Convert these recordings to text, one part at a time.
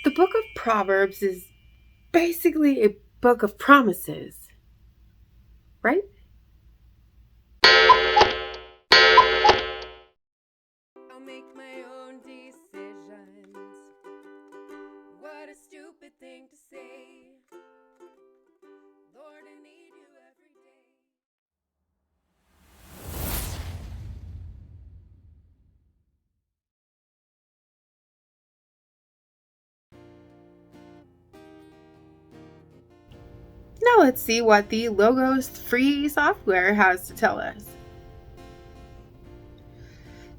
The book of Proverbs is basically a book of promises, right? I'll make my own decisions. What a stupid thing to say. Lord, I need you every day. Now let's see what the Logos free software has to tell us.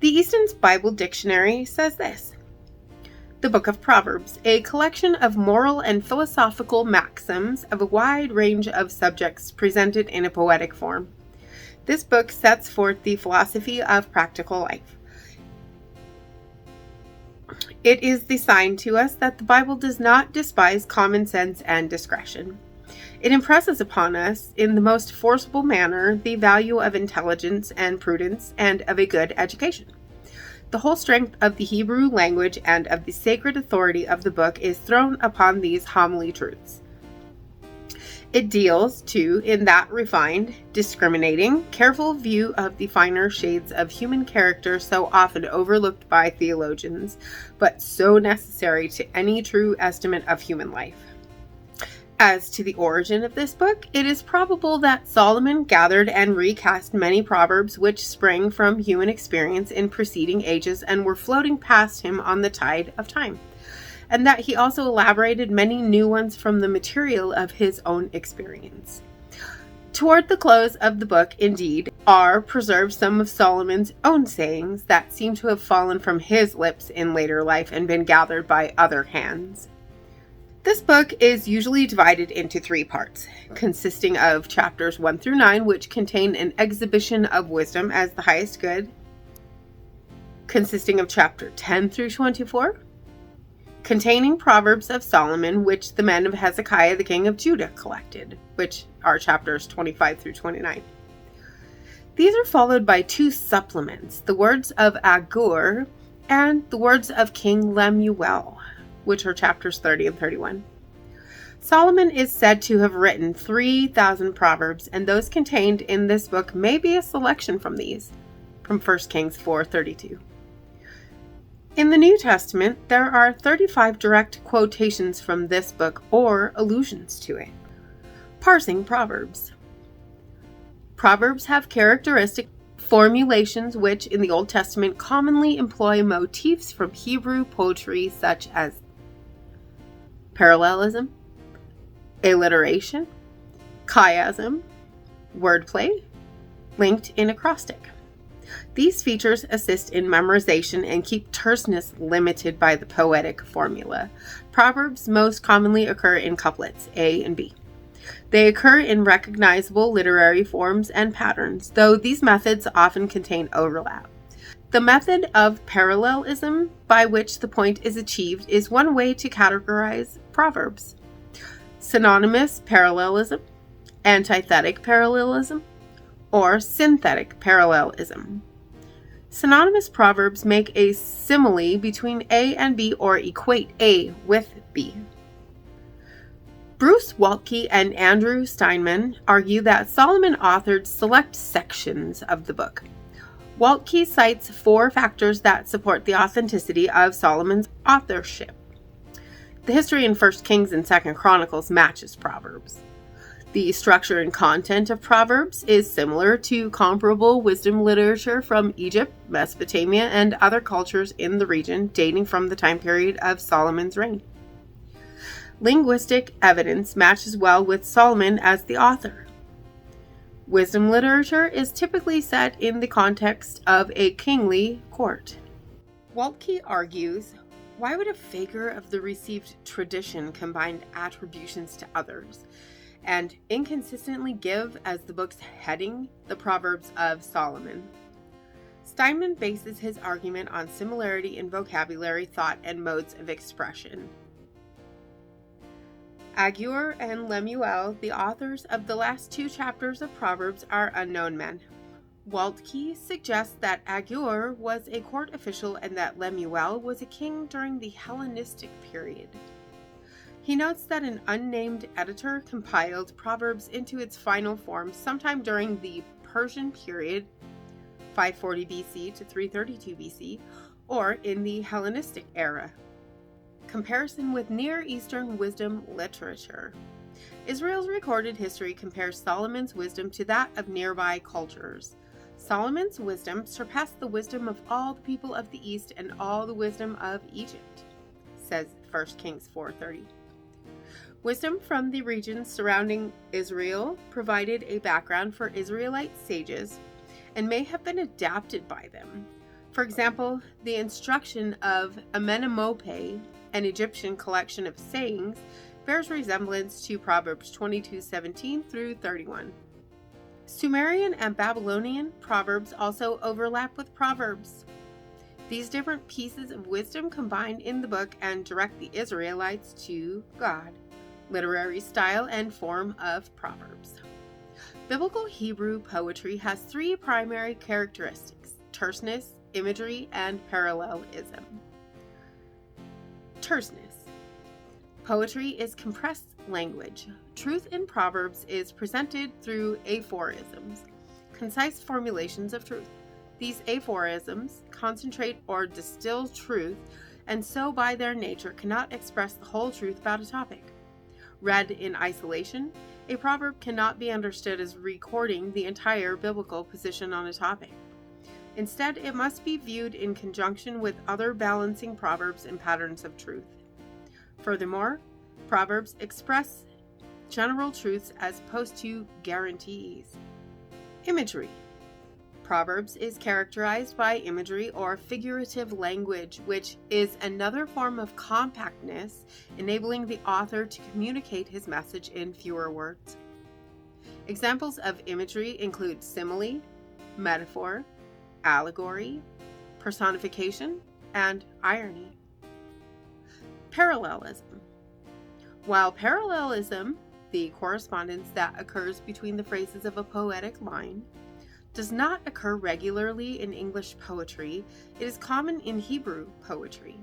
The Easton's Bible Dictionary says this: the Book of Proverbs, a collection of moral and philosophical maxims of a wide range of subjects presented in a poetic form. This book sets forth the philosophy of practical life. It is the sign to us that the Bible does not despise common sense and discretion. It impresses upon us, in the most forcible manner, the value of intelligence and prudence and of a good education. The whole strength of the Hebrew language and of the sacred authority of the book is thrown upon these homily truths. It deals, too, in that refined, discriminating, careful view of the finer shades of human character so often overlooked by theologians, but so necessary to any true estimate of human life. As to the origin of this book, it is probable that Solomon gathered and recast many proverbs which sprang from human experience in preceding ages and were floating past him on the tide of time, and that he also elaborated many new ones from the material of his own experience. Toward the close of the book, indeed, are preserved some of Solomon's own sayings that seem to have fallen from his lips in later life and been gathered by other hands. This book is usually divided into 3 parts, consisting of chapters 1 through 9, which contain an exhibition of wisdom as the highest good, consisting of chapter 10 through 24, containing Proverbs of Solomon, which the men of Hezekiah, the king of Judah, collected, which are chapters 25 through 29. These are followed by 2 supplements, the words of Agur and the words of King Lemuel, which are chapters 30 and 31. Solomon is said to have written 3,000 proverbs, and those contained in this book may be a selection from these, from 1 Kings 4:32. In the New Testament, there are 35 direct quotations from this book or allusions to it. Parsing Proverbs. Proverbs have characteristic formulations which, in the Old Testament, commonly employ motifs from Hebrew poetry such as parallelism, alliteration, chiasm, wordplay, linked in acrostic. These features assist in memorization and keep terseness limited by the poetic formula. Proverbs most commonly occur in couplets, A and B. They occur in recognizable literary forms and patterns, though these methods often contain overlap. The method of parallelism by which the point is achieved is one way to categorize Proverbs. Synonymous parallelism, antithetic parallelism, or synthetic parallelism. Synonymous proverbs make a simile between A and B or equate A with B. Bruce Waltke and Andrew Steinman argue that Solomon authored select sections of the book. Waltke cites 4 factors that support the authenticity of Solomon's authorship. The history in 1 Kings and 2 Chronicles matches Proverbs. The structure and content of Proverbs is similar to comparable wisdom literature from Egypt, Mesopotamia, and other cultures in the region dating from the time period of Solomon's reign. Linguistic evidence matches well with Solomon as the author. Wisdom literature is typically set in the context of a kingly court. Waltke argues, why would a faker of the received tradition combine attributions to others and inconsistently give as the book's heading the Proverbs of Solomon? Steinman bases his argument on similarity in vocabulary, thought, and modes of expression. Agur and Lemuel, the authors of the last 2 chapters of Proverbs, are unknown men. Waltke suggests that Agur was a court official and that Lemuel was a king during the Hellenistic period. He notes that an unnamed editor compiled Proverbs into its final form sometime during the Persian period, 540 BC to 332 BC, or in the Hellenistic era. Comparison with Near Eastern wisdom literature. Israel's recorded history compares Solomon's wisdom to that of nearby cultures. Solomon's wisdom surpassed the wisdom of all the people of the East and all the wisdom of Egypt, says 1 Kings 4:30. Wisdom from the regions surrounding Israel provided a background for Israelite sages and may have been adapted by them. For example, the instruction of Amenemope, an Egyptian collection of sayings, bears resemblance to Proverbs 22:17 through 31. Sumerian and Babylonian proverbs also overlap with Proverbs. These different pieces of wisdom combine in the book and direct the Israelites to God. Literary style and form of Proverbs. Biblical Hebrew poetry has three primary characteristics: terseness, imagery, and parallelism. Terseness. Poetry is compressed language. Truth in Proverbs is presented through aphorisms, concise formulations of truth. These aphorisms concentrate or distill truth, and so by their nature cannot express the whole truth about a topic. Read in isolation, a proverb cannot be understood as recording the entire biblical position on a topic. Instead, it must be viewed in conjunction with other balancing proverbs and patterns of truth. Furthermore, Proverbs express general truths as opposed to guarantees. Imagery. Proverbs is characterized by imagery or figurative language, which is another form of compactness, enabling the author to communicate his message in fewer words. Examples of imagery include simile, metaphor, allegory, personification, and irony. Parallelism. While parallelism, the correspondence that occurs between the phrases of a poetic line, does not occur regularly in English poetry, it is common in Hebrew poetry.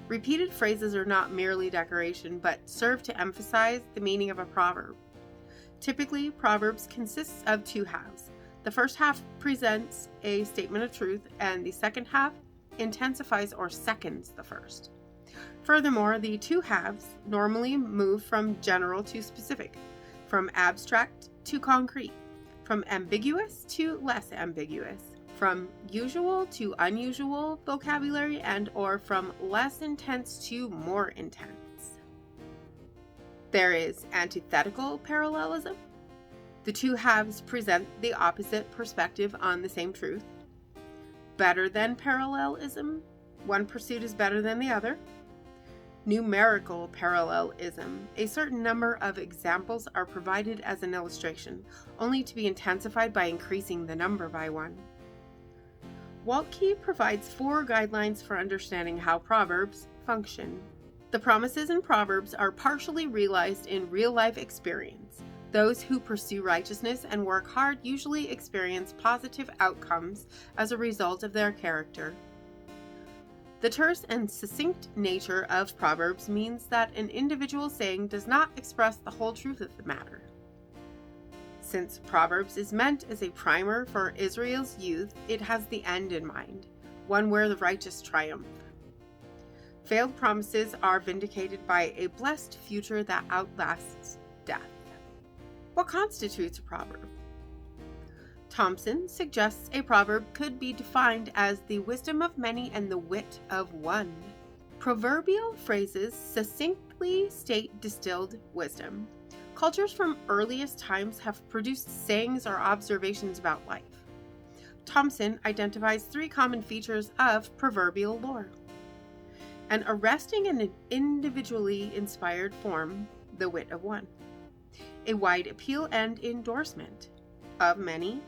Repeated phrases are not merely decoration, but serve to emphasize the meaning of a proverb. Typically, Proverbs consists of two halves. The first half presents a statement of truth, and the second half intensifies or seconds the first. Furthermore, the two halves normally move from general to specific, from abstract to concrete, from ambiguous to less ambiguous, from usual to unusual vocabulary, and or from less intense to more intense. There is antithetical parallelism. The two halves present the opposite perspective on the same truth. Better than parallelism. One pursuit is better than the other. Numerical parallelism. A certain number of examples are provided as an illustration, only to be intensified by increasing the number by one. Waltke provides 4 guidelines for understanding how Proverbs function. The promises in Proverbs are partially realized in real-life experience. Those who pursue righteousness and work hard usually experience positive outcomes as a result of their character. The terse and succinct nature of Proverbs means that an individual saying does not express the whole truth of the matter. Since Proverbs is meant as a primer for Israel's youth, it has the end in mind, one where the righteous triumph. Failed promises are vindicated by a blessed future that outlasts death. What constitutes a proverb? Thompson suggests a proverb could be defined as the wisdom of many and the wit of one. Proverbial phrases succinctly state distilled wisdom. Cultures from earliest times have produced sayings or observations about life. Thompson identifies 3 common features of proverbial lore: an arresting and individually inspired form, the wit of one; a wide appeal and endorsement, of many;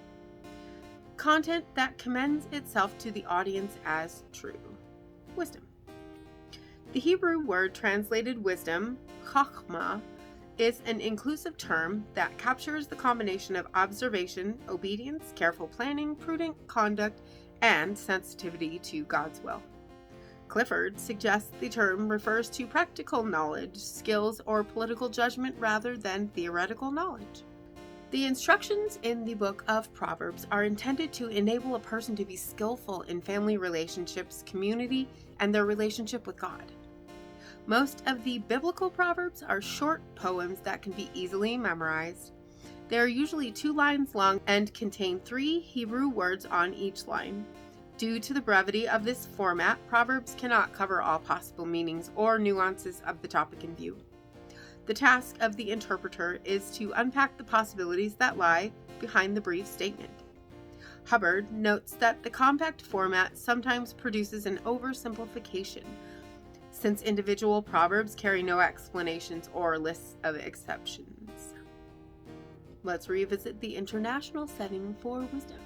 content that commends itself to the audience as true, wisdom. The Hebrew word translated wisdom, chachma, is an inclusive term that captures the combination of observation, obedience, careful planning, prudent conduct, and sensitivity to God's will. Clifford suggests the term refers to practical knowledge, skills, or political judgment rather than theoretical knowledge. The instructions in the book of Proverbs are intended to enable a person to be skillful in family relationships, community, and their relationship with God. Most of the biblical proverbs are short poems that can be easily memorized. They are usually 2 lines long and contain 3 Hebrew words on each line. Due to the brevity of this format, Proverbs cannot cover all possible meanings or nuances of the topic in view. The task of the interpreter is to unpack the possibilities that lie behind the brief statement. Hubbard notes that the compact format sometimes produces an oversimplification, since individual proverbs carry no explanations or lists of exceptions. Let's revisit the international setting for wisdom.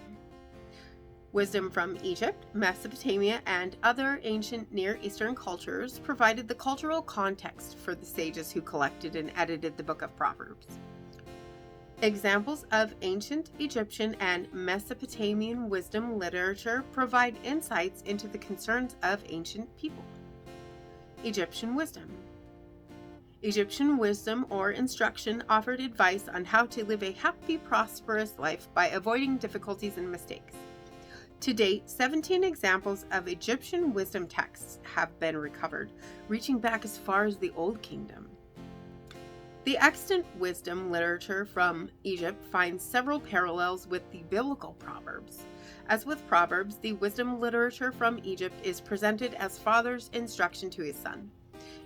Wisdom from Egypt, Mesopotamia, and other ancient Near Eastern cultures provided the cultural context for the sages who collected and edited the Book of Proverbs. Examples of ancient Egyptian and Mesopotamian wisdom literature provide insights into the concerns of ancient people. Egyptian wisdom. Egyptian wisdom or instruction offered advice on how to live a happy, prosperous life by avoiding difficulties and mistakes. To date, 17 examples of Egyptian wisdom texts have been recovered, reaching back as far as the Old Kingdom. The extant wisdom literature from Egypt finds several parallels with the biblical Proverbs. As with Proverbs, the wisdom literature from Egypt is presented as father's instruction to his son.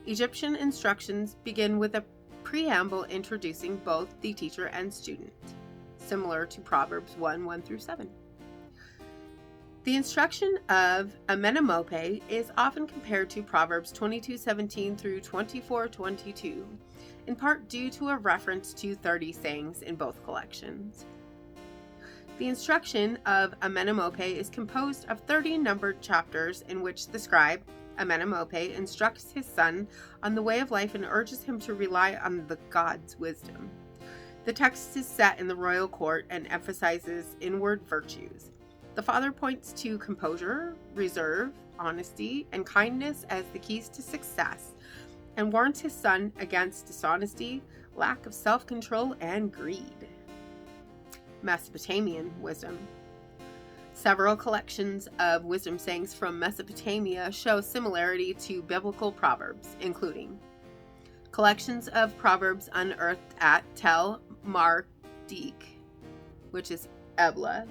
Egyptian instructions begin with a preamble introducing both the teacher and student, similar to Proverbs 1:1-7. The instruction of Amenemope is often compared to Proverbs 22:17-24:22, in part due to a reference to 30 sayings in both collections. The instruction of Amenemope is composed of 30 numbered chapters in which the scribe, Amenemope, instructs his son on the way of life and urges him to rely on the God's wisdom. The text is set in the royal court and emphasizes inward virtues. The father points to composure, reserve, honesty, and kindness as the keys to success, and warns his son against dishonesty, lack of self-control, and greed. Mesopotamian wisdom. Several collections of wisdom sayings from Mesopotamia show similarity to biblical proverbs, including collections of proverbs unearthed at Tel Marduk, which is Ebla,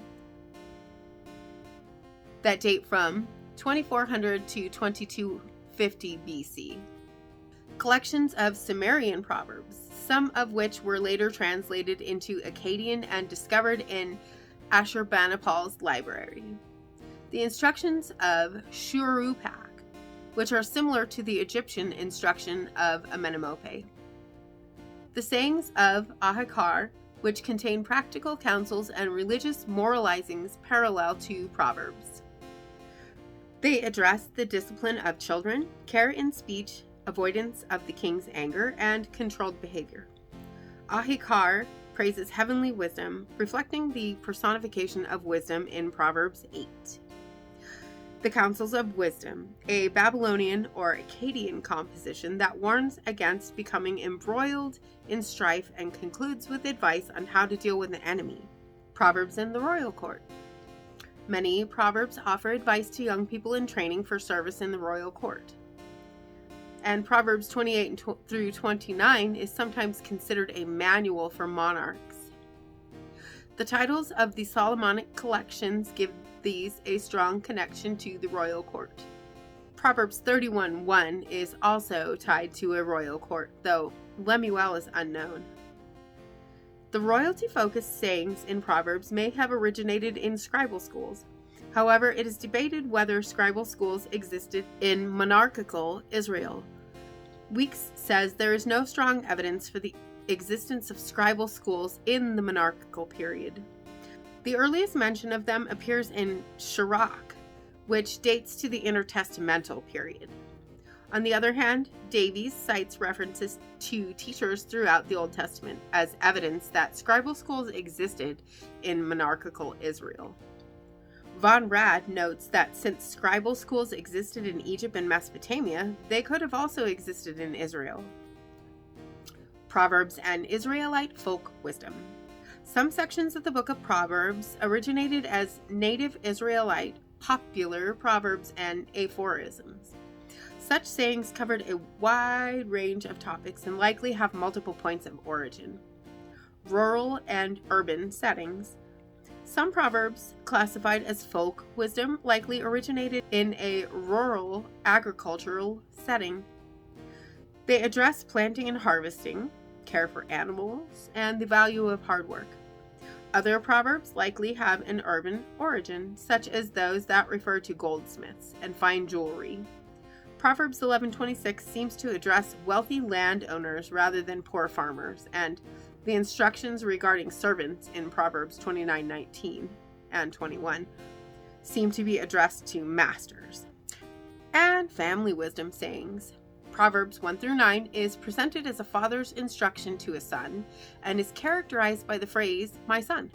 that date from 2400 to 2250 BC. Collections of Sumerian proverbs, some of which were later translated into Akkadian and discovered in Ashurbanipal's library. The instructions of Shurupak, which are similar to the Egyptian instruction of Amenemope. The sayings of Ahikar, which contain practical counsels and religious moralizings parallel to Proverbs. They address the discipline of children, care in speech, avoidance of the king's anger, and controlled behavior. Ahikar praises heavenly wisdom, reflecting the personification of wisdom in Proverbs 8. The Counsels of Wisdom, a Babylonian or Akkadian composition that warns against becoming embroiled in strife and concludes with advice on how to deal with the enemy. Proverbs in the Royal Court. Many proverbs offer advice to young people in training for service in the royal court. And Proverbs 28-29 is sometimes considered a manual for monarchs. The titles of the Solomonic collections give these a strong connection to the royal court. Proverbs 31:1 is also tied to a royal court, though Lemuel is unknown. The royalty-focused sayings in Proverbs may have originated in scribal schools. However, it is debated whether scribal schools existed in monarchical Israel. Weeks says there is no strong evidence for the existence of scribal schools in the monarchical period. The earliest mention of them appears in Sirach, which dates to the intertestamental period. On the other hand, Davies cites references to teachers throughout the Old Testament as evidence that scribal schools existed in monarchical Israel. Von Rad notes that since scribal schools existed in Egypt and Mesopotamia, they could have also existed in Israel. Proverbs and Israelite folk wisdom. Some sections of the book of Proverbs originated as native Israelite popular proverbs and aphorisms. Such sayings covered a wide range of topics and likely have multiple points of origin. Rural and urban settings. Some proverbs, classified as folk wisdom, likely originated in a rural agricultural setting. They address planting and harvesting, care for animals, and the value of hard work. Other proverbs likely have an urban origin, such as those that refer to goldsmiths and fine jewelry. Proverbs 11:26 seems to address wealthy landowners rather than poor farmers, and the instructions regarding servants in Proverbs 29:19 and 21 seem to be addressed to masters. And family wisdom sayings. Proverbs 1-9 is presented as a father's instruction to a son and is characterized by the phrase, "my son."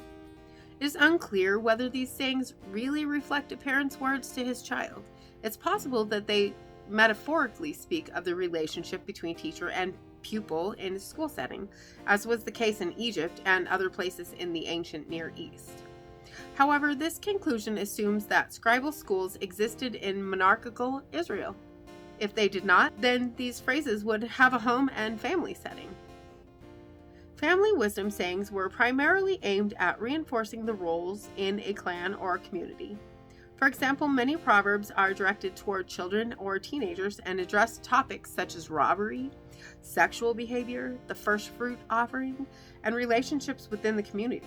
It is unclear whether these sayings really reflect a parent's words to his child. It's possible that they metaphorically speak of the relationship between teacher and pupil in a school setting, as was the case in Egypt and other places in the ancient Near East. However, this conclusion assumes that scribal schools existed in monarchical Israel. If they did not, then these phrases would have a home and family setting. Family wisdom sayings were primarily aimed at reinforcing the roles in a clan or community. For example, many proverbs are directed toward children or teenagers and address topics such as robbery, sexual behavior, the first fruit offering, and relationships within the community.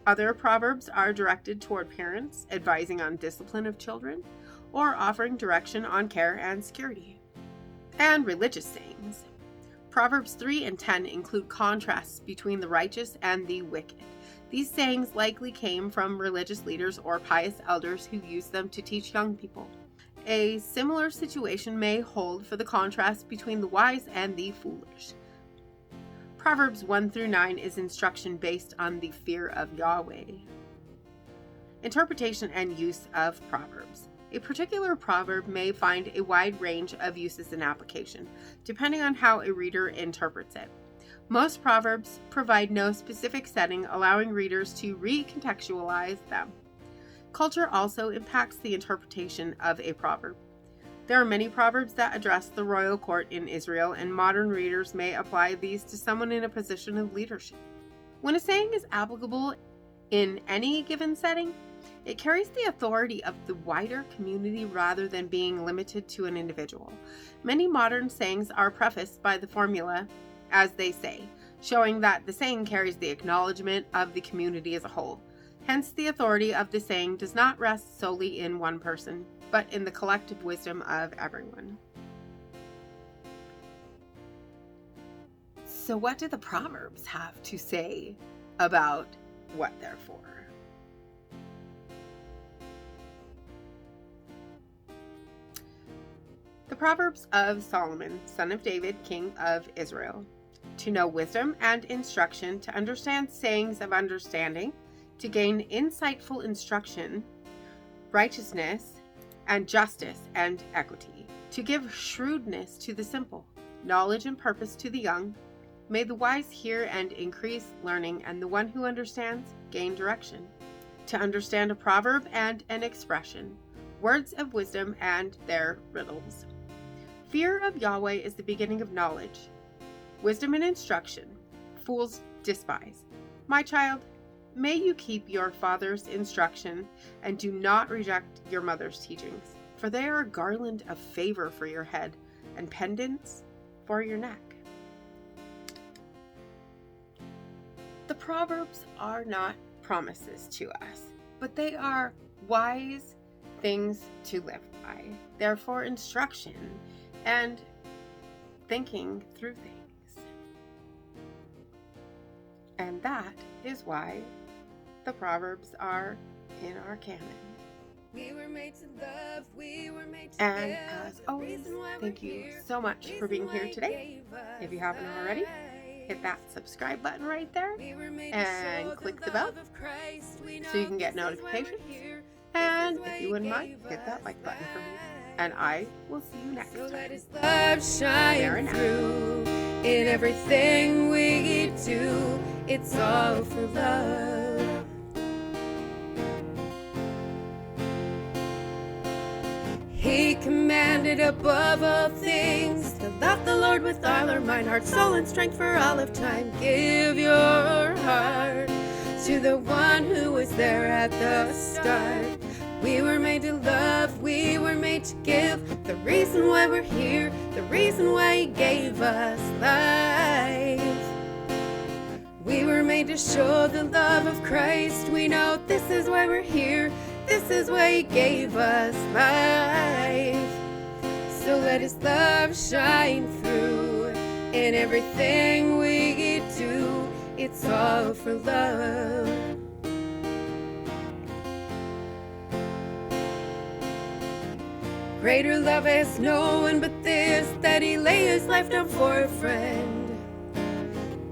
Other proverbs are directed toward parents, advising on discipline of children, or offering direction on care and security. And religious sayings. Proverbs 3 and 10 include contrasts between the righteous and the wicked. These sayings likely came from religious leaders or pious elders who used them to teach young people. A similar situation may hold for the contrast between the wise and the foolish. Proverbs 1-9 is instruction based on the fear of Yahweh. Interpretation and use of proverbs. A particular proverb may find a wide range of uses and application, depending on how a reader interprets it. Most proverbs provide no specific setting, allowing readers to recontextualize them. Culture also impacts the interpretation of a proverb. There are many proverbs that address the royal court in Israel, and modern readers may apply these to someone in a position of leadership. When a saying is applicable in any given setting, it carries the authority of the wider community rather than being limited to an individual. Many modern sayings are prefaced by the formula, "as they say," showing that the saying carries the acknowledgement of the community as a whole. Hence, the authority of the saying does not rest solely in one person, but in the collective wisdom of everyone. So what do the Proverbs have to say about what they're for? The Proverbs of Solomon, son of David, king of Israel. To know wisdom and instruction, to understand sayings of understanding, to gain insightful instruction, righteousness, and justice and equity, to give shrewdness to the simple, knowledge and purpose to the young. May the wise hear and increase learning, and the one who understands gain direction. To understand a proverb and an expression, words of wisdom and their riddles. Fear of Yahweh is the beginning of knowledge. Wisdom and instruction, fools despise. My child, may you keep your father's instruction and do not reject your mother's teachings, for they are a garland of favor for your head and pendants for your neck. The Proverbs are not promises to us, but they are wise things to live by. They're for instruction and thinking through things. And that is why the Proverbs are in our canon. We were made to love, we were made to And give. as The always, reason why we're thank you here, so much the for being reason here why today. He gave us If you haven't already, hit that subscribe button right there We were made and to show click the the bell love of Christ. We so you know can get this is why we're notifications. here. And This is why if you He wouldn't mind, gave hit that us like button for me. life. And I will see you next So let time. His love shine Marinette. through in everything we do. It's all for love. He commanded above all things to love the Lord with all our mind, heart, soul, and strength for all of time. Give your heart to the one who was there at the start. We were made to love, we were made to give. The reason why we're here, the reason why He gave us life. We were made to show the love of Christ. We know this is why we're here. This is why He gave us life. So let His love shine through in everything we do. It's all for love. Greater love has no one but this, that He lay His life down for a friend.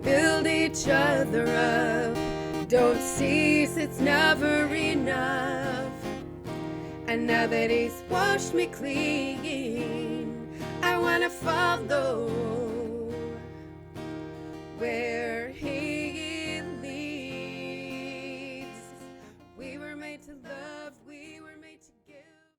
Build each other up, don't cease, it's never enough. And now that He's washed me clean, I wanna follow where He